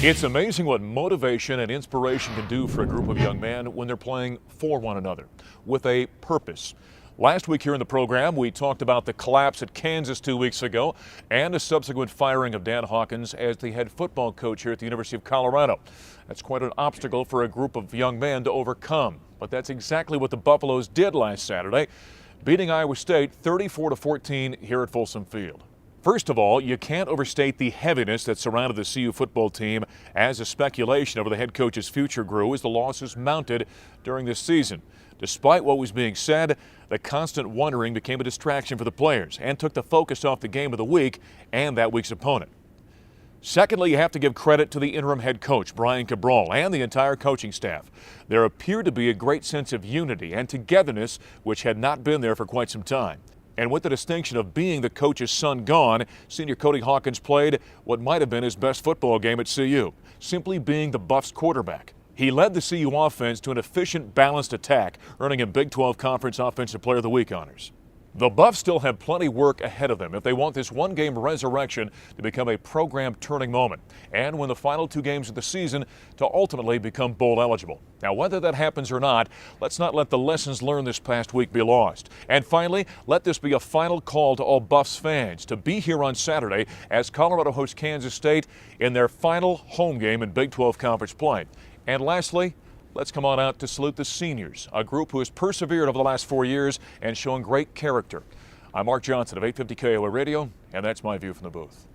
It's amazing what motivation and inspiration can do for a group of young men when they're playing for one another with a purpose. Last week here in the program, we talked about the collapse at Kansas 2 weeks ago and the subsequent firing of Dan Hawkins as the head football coach here at the University of Colorado. That's quite an obstacle for a group of young men to overcome. But that's exactly what the Buffaloes did last Saturday, beating Iowa State 34-14 here at Folsom Field. First of all, you can't overstate the heaviness that surrounded the CU football team as the speculation over the head coach's future grew as the losses mounted during this season. Despite what was being said, the constant wondering became a distraction for the players and took the focus off the game of the week and that week's opponent. Secondly, you have to give credit to the interim head coach, Brian Cabral, and the entire coaching staff. There appeared to be a great sense of unity and togetherness, which had not been there for quite some time. And with the distinction of being the coach's son gone, senior Cody Hawkins played what might have been his best football game at CU, simply being the Buffs' quarterback. He led the CU offense to an efficient, balanced attack, earning a Big 12 Conference Offensive Player of the Week honors. The Buffs still have plenty work ahead of them if they want this one-game resurrection to become a program-turning moment and win the final 2 games of the season to ultimately become bowl eligible. Now, whether that happens or not, let's not let the lessons learned this past week be lost. And finally, let this be a final call to all Buffs fans to be here on Saturday as Colorado hosts Kansas State in their final home game in Big 12 Conference play. And lastly, let's come on out to salute the seniors, a group who has persevered over the last 4 years and shown great character. I'm Mark Johnson of 850 KOA Radio, and that's my view from the booth.